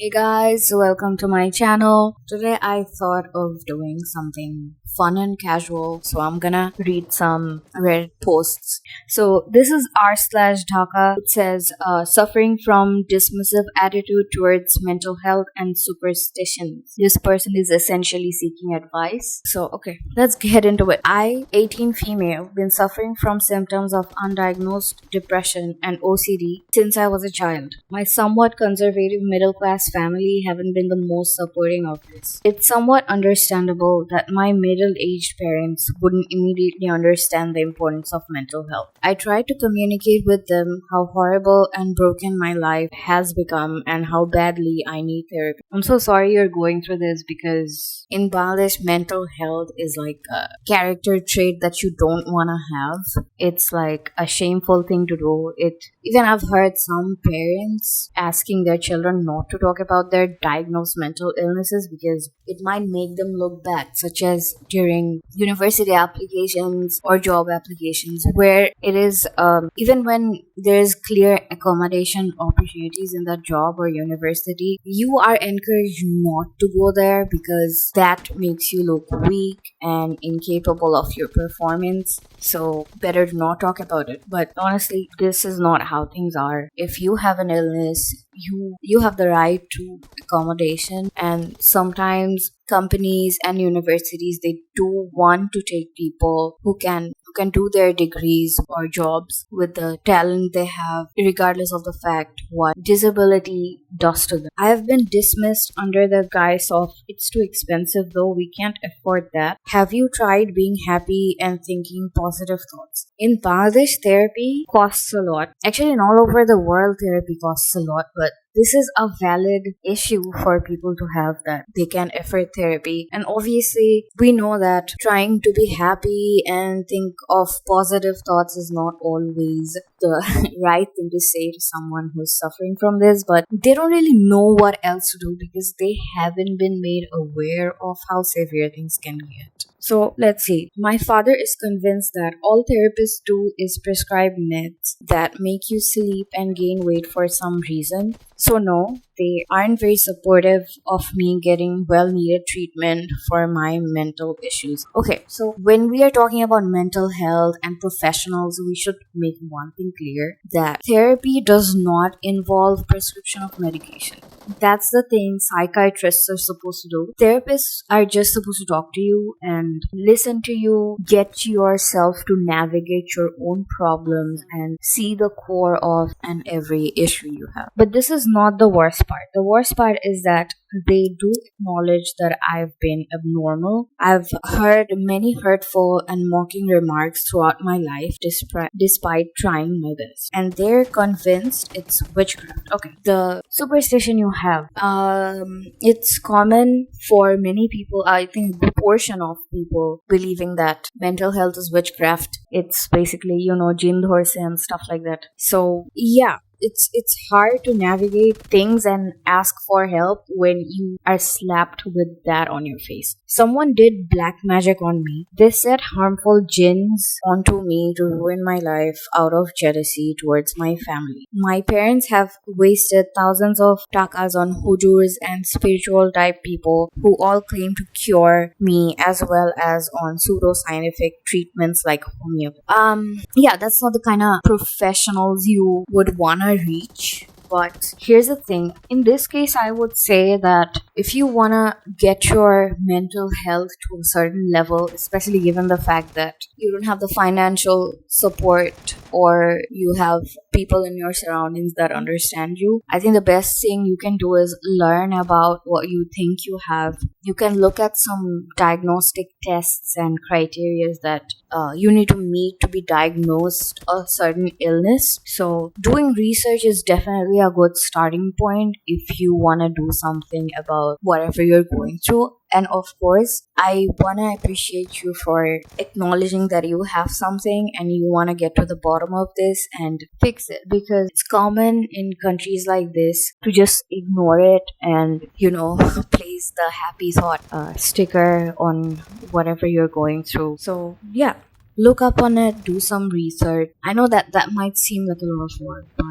Hey guys, welcome to my channel. Today I thought of doing something fun and casual, so I'm gonna read some Reddit posts. So this is r/Dhaka. It says, suffering from dismissive attitude towards mental health and superstitions. This person is essentially seeking advice. So okay, let's get into it. I, 18 female, been suffering from symptoms of undiagnosed depression and OCD since I was a child. My somewhat conservative middle class family haven't been the most supporting of this. It's somewhat understandable that my middle-aged parents wouldn't immediately understand the importance of mental health. I tried to communicate with them how horrible and broken my life has become and how badly I need therapy. I'm so sorry you're going through this because in Bangladesh, mental health is like a character trait that you don't want to have. It's like a shameful thing to do. Even I've heard some parents asking their children not to talk about their diagnosed mental illnesses because it might make them look bad, such as during university applications or job applications, where it is even when there is clear accommodation opportunities in that job or university, you are encouraged not to go there because that makes you look weak and incapable of your performance. So better to not talk about it. But honestly, this is not how things are. If you have an illness, you have the right to accommodation, and sometimes companies and universities, they do want to take people who can do their degrees or jobs with the talent they have, regardless of the fact what disability does to them. I have been dismissed under the guise of it's too expensive, though we can't afford that. Have you tried being happy and thinking positive thoughts? In Bangladesh, therapy costs a lot. Actually, in all over the world, therapy costs a lot, but this is a valid issue for people to have, that they can afford therapy. And obviously, we know that trying to be happy and think of positive thoughts is not always the right thing to say to someone who's suffering from this, but they don't really know what else to do because they haven't been made aware of how severe things can get. So let's see. My father is convinced that all therapists do is prescribe meds that make you sleep and gain weight for some reason. So no, they aren't very supportive of me getting well-needed treatment for my mental issues. Okay, so when we are talking about mental health and professionals, we should make one thing clear, that therapy does not involve prescription of medication. That's the thing psychiatrists are supposed to do. Therapists are just supposed to talk to you and listen to you, get yourself to navigate your own problems and see the core of and every issue you have. But this is not the worst part. The worst part is that they do acknowledge that I've been abnormal. I've heard many hurtful and mocking remarks throughout my life despite trying my best. And they're convinced it's witchcraft. Okay, the superstition you have. It's common for many people, I think a good portion of people believing that mental health is witchcraft. It's basically, jinn dhorse and stuff like that. So yeah, it's hard to navigate things and ask for help when you are slapped with that on your face. Someone did black magic on me. They set harmful jinns onto me to ruin my life out of jealousy towards my family. My parents have wasted thousands of takas on hujurs and spiritual type people who all claim to cure me, as well as on pseudoscientific treatments like homeopathy. Yeah, that's not the kind of professionals you would wanna reach. But here's the thing. In this case, I would say that if you want to get your mental health to a certain level, especially given the fact that you don't have the financial support or you have people in your surroundings that understand you, I think the best thing you can do is learn about what you think you have. You can look at some diagnostic tests and criteria that you need to meet to be diagnosed a certain illness. So doing research is definitely a good starting point if you want to do something about whatever you're going through. And of course, I want to appreciate you for acknowledging that you have something and you want to get to the bottom of this and fix it, because it's common in countries like this to just ignore it and, place the happy thought sticker on whatever you're going through. So, yeah. look up on it, do some research. I know that that might seem like a lot of work, but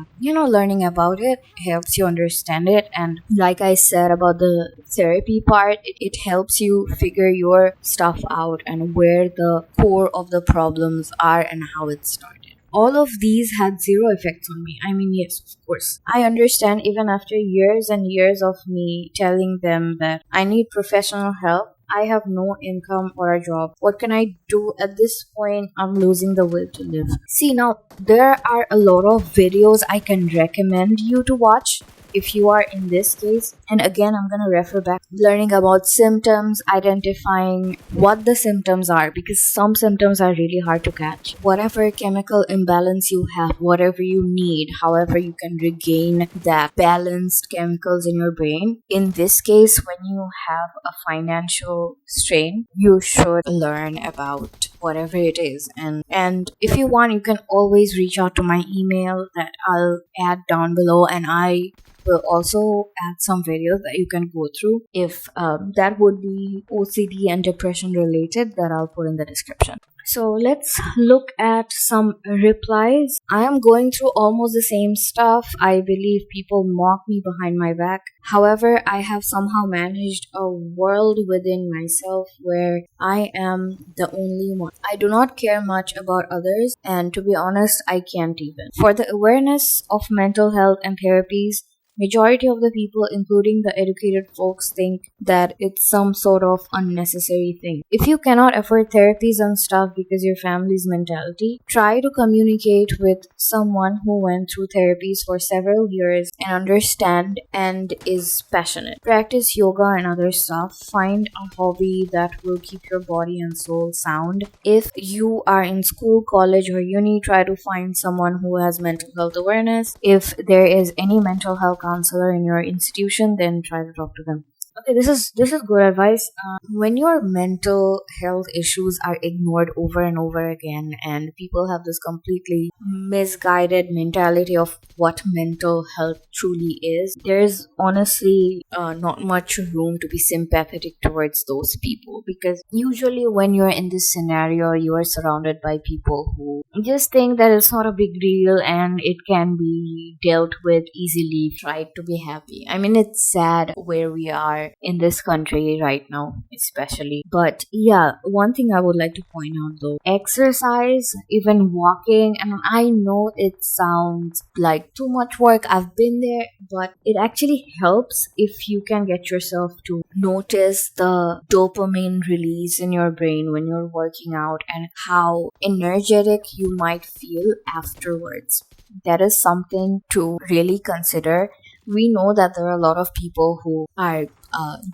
learning about it helps you understand it. And like I said about the therapy part, it helps you figure your stuff out and where the core of the problems are and how it started. All of these had zero effects on me. I mean, yes, of course. I understand even after years and years of me telling them that I need professional help, I have no income or a job. What can I do at this point? I'm losing the will to live. See, now, there are a lot of videos I can recommend you to watch if you are in this case. And again, I'm going to refer back learning about symptoms, identifying what the symptoms are, because some symptoms are really hard to catch. Whatever chemical imbalance you have, whatever you need, however you can regain that balanced chemicals in your brain. In this case, when you have a financial strain, you should learn about whatever it is. And if you want, you can always reach out to my email that I'll add down below, and I will also add some videos that you can go through if that would be OCD and depression related, that I'll put in the description. So let's look at some replies. I am going through almost the same stuff. I believe people mock me behind my back. However, I have somehow managed a world within myself where I am the only one. I do not care much about others, and to be honest, I can't even. For the awareness of mental health and therapies, majority of the people, including the educated folks, think that it's some sort of unnecessary thing. If you cannot afford therapies and stuff because your family's mentality, try to communicate with someone who went through therapies for several years and understand and is passionate. Practice yoga and other stuff. Find a hobby that will keep your body and soul sound. If you are in school, college, or uni, try to find someone who has mental health awareness. If there is any mental health counselor in your institution, then try to talk to them. Okay, this is good advice. When your mental health issues are ignored over and over again, and people have this completely misguided mentality of what mental health truly is, there's honestly not much room to be sympathetic towards those people, because usually when you're in this scenario, you are surrounded by people who just think that it's not a big deal and it can be dealt with easily. Try to be happy. I mean, it's sad where we are in this country right now, especially. But yeah, one thing I would like to point out though, exercise, even walking, and I know it sounds like too much work, I've been there, but it actually helps if you can get yourself to notice the dopamine release in your brain when you're working out and how energetic you might feel afterwards. That is something to really consider. We know that there are a lot of people who are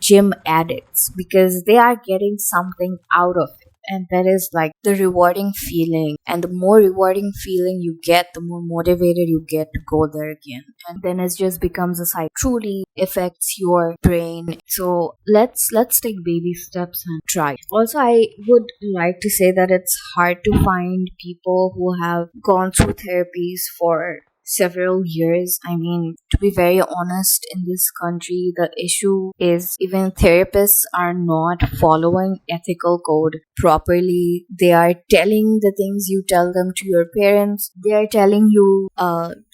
gym addicts because they are getting something out of it. And that is like the rewarding feeling. And the more rewarding feeling you get, the more motivated you get to go there again. And then it just becomes a cycle. Truly affects your brain. So let's take baby steps and try. Also, I would like to say that it's hard to find people who have gone through therapies for several years. I mean, to be very honest, in this country, the issue is even therapists are not following ethical code properly. They are telling the things you tell them to your parents. They are telling you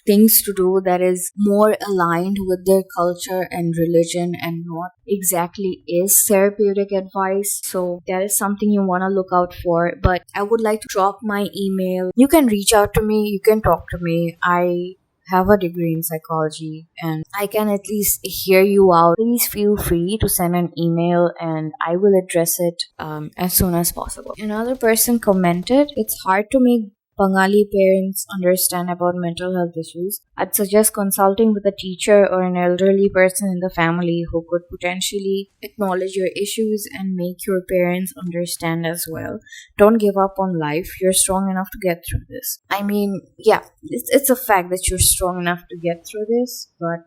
things to do that is more aligned with their culture and religion and not exactly is therapeutic advice. So that is something you want to look out for. But I would like to drop my email. You can reach out to me. You can talk to me. I have a degree in psychology and I can at least hear you out. Please feel free to send an email and I will address it as soon as possible. Another person commented, it's hard to make Bengali parents understand about mental health issues. I'd suggest consulting with a teacher or an elderly person in the family who could potentially acknowledge your issues and make your parents understand as well. Don't give up on life. You're strong enough to get through this. I mean, yeah, it's a fact that you're strong enough to get through this, but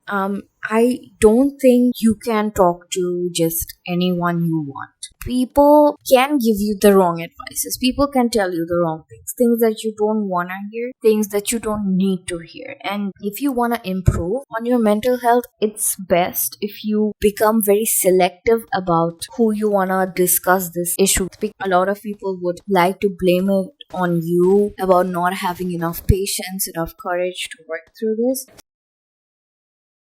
I don't think you can talk to just anyone you want. People can give you the wrong advices. People can tell you the wrong things that you don't want to hear, things that you don't need to hear. And if you want to improve on your mental health, it's best if you become very selective about who you want to discuss this issue with. A lot of people would like to blame it on you about not having enough patience, enough courage to work through this.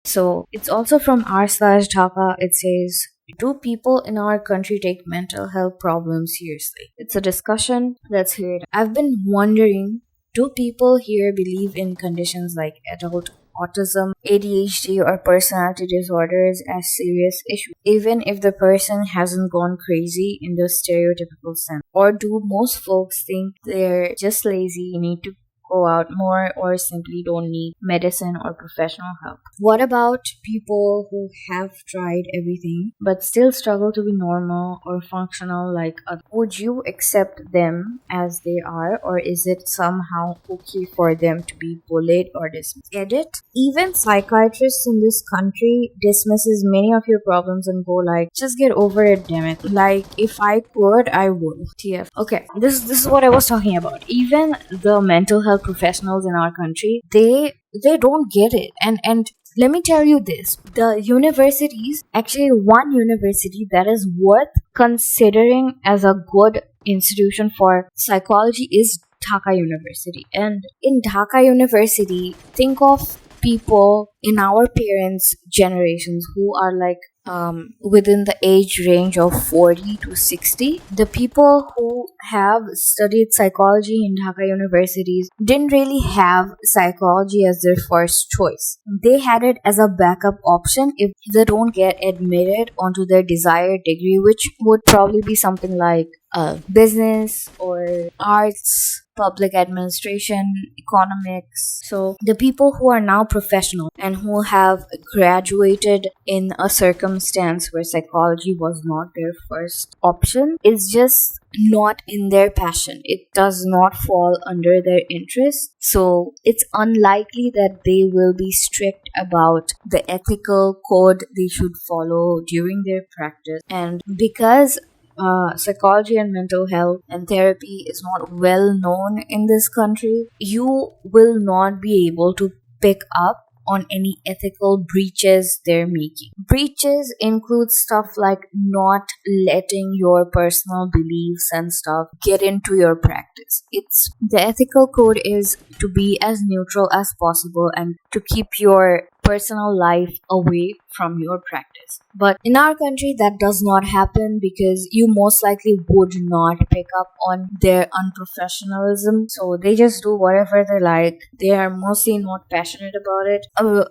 So it's also from r/Dhaka. It says, do people in our country take mental health problems seriously? It's a discussion. Let's hear it. I've been wondering, do people here believe in conditions like adult autism, ADHD, or personality disorders as serious issues, even if the person hasn't gone crazy in the stereotypical sense? Or do most folks think they're just lazy, need to go out more, or simply don't need medicine or professional help? What about people who have tried everything but still struggle to be normal or functional like others? Would you accept them as they are, or is it somehow okay for them to be bullied or dismissed? Edit. Even psychiatrists in this country dismisses many of your problems and go like, just get over it, damn it. Like, if I could, I would. TF. Okay, this is what I was talking about. Even the mental health professionals in our country, they don't get it. And let me tell you this, the universities, actually one university that is worth considering as a good institution for psychology is Dhaka University. And in Dhaka University, think of people in our parents' generations who are like within the age range of 40 to 60. The people who have studied psychology in Dhaka universities didn't really have psychology as their first choice. They had it as a backup option if they don't get admitted onto their desired degree, which would probably be something like business or arts, public administration, economics. So the people who are now professional and who have graduated in a circumstance where psychology was not their first option is just not in their passion. It does not fall under their interest. So it's unlikely that they will be strict about the ethical code they should follow during their practice. And because psychology and mental health and therapy is not well known in this country, you will not be able to pick up on any ethical breaches they're making. Breaches include stuff like not letting your personal beliefs and stuff get into your practice. It's the ethical code is to be as neutral as possible and to keep your personal life away from your practice. But in our country, that does not happen because you most likely would not pick up on their unprofessionalism. So they just do whatever they like. They are mostly not passionate about it.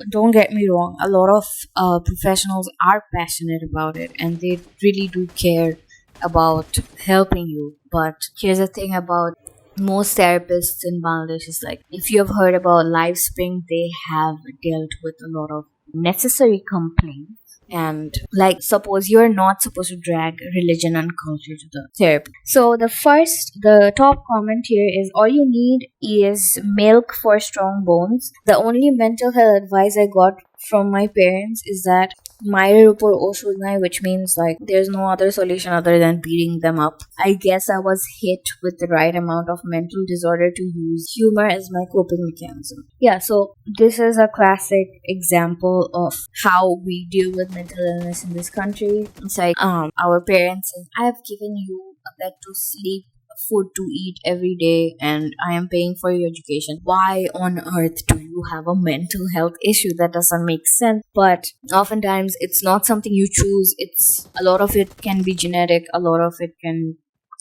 Don't get me wrong, a lot of professionals are passionate about it and they really do care about helping you. But here's the thing about most therapists in Bangladesh is like, if you have heard about Livespring, they have dealt with a lot of necessary complaints. And like, suppose you're not supposed to drag religion and culture to the therapy. So the top comment here is, all you need is milk for strong bones. The only mental health advice I got from my parents is that Mayer upor oshud nai, which means like there's no other solution other than beating them up. I guess I was hit with the right amount of mental disorder to use humor as my coping mechanism. Yeah, so this is a classic example of how we deal with mental illness in this country. It's like our parents say, I have given you a bed to sleep, food to eat every day, and I am paying for your education. Why on earth do you have a mental health issue? That doesn't make sense. But oftentimes it's not something you choose. It's a lot of it can be genetic, a lot of it can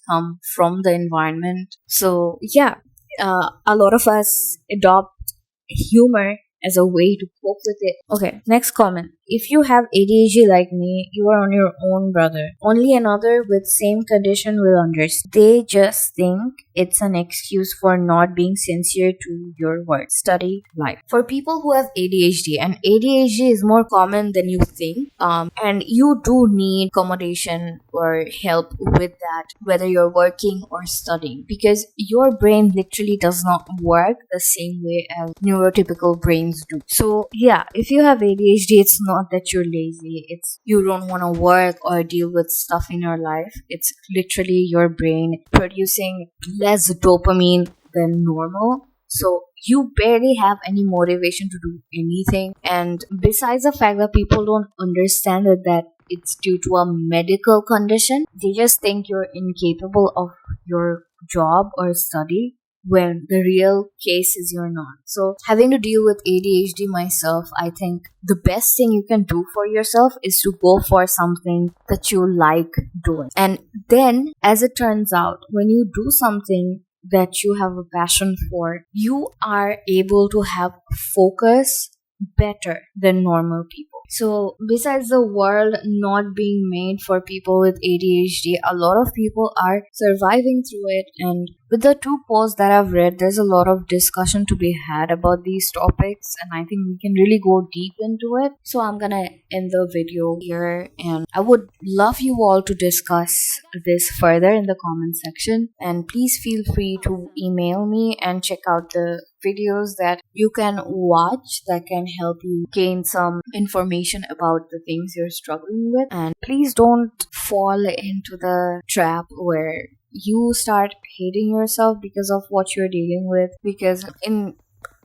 come from the environment. So yeah, a lot of us adopt humor as a way to cope with it. Okay, next comment. If you have ADHD like me, you are on your own, brother. Only another with same condition will understand. They just think it's an excuse for not being sincere to your work, study, life. For people who have ADHD, and ADHD is more common than you think, and you do need accommodation or help with that, whether you're working or studying, because your brain literally does not work the same way as neurotypical brains do. So yeah, if you have ADHD, it's not that you're lazy, it's you don't want to work or deal with stuff in your life. It's literally your brain producing less dopamine than normal, so you barely have any motivation to do anything. And besides the fact that people don't understand that it's due to a medical condition. They just think you're incapable of your job or study, when the real case is you're not. So, having to deal with ADHD myself, I think the best thing you can do for yourself is to go for something that you like doing. And then, as it turns out, when you do something that you have a passion for, you are able to have focus better than normal people. So, besides the world not being made for people with ADHD, a lot of people are surviving through it. And with the two posts that I've read, there's a lot of discussion to be had about these topics, and I think we can really go deep into it. So, I'm gonna end the video here, and I would love you all to discuss this further in the comment section. And please feel free to email me and check out the videos that you can watch that can help you gain some information about the things you're struggling with. And please don't fall into the trap where you start hating yourself because of what you're dealing with, because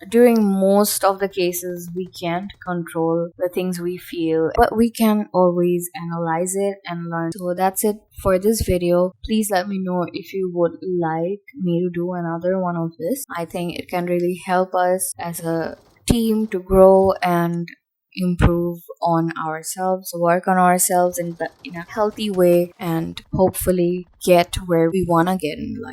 during most of the cases we can't control the things we feel, but we can always analyze it and learn. So that's it for this video. Please let me know if you would like me to do another one of this. I think it can really help us as a team to grow and improve on ourselves, work on ourselves in a healthy way, and hopefully get where we want to get in life.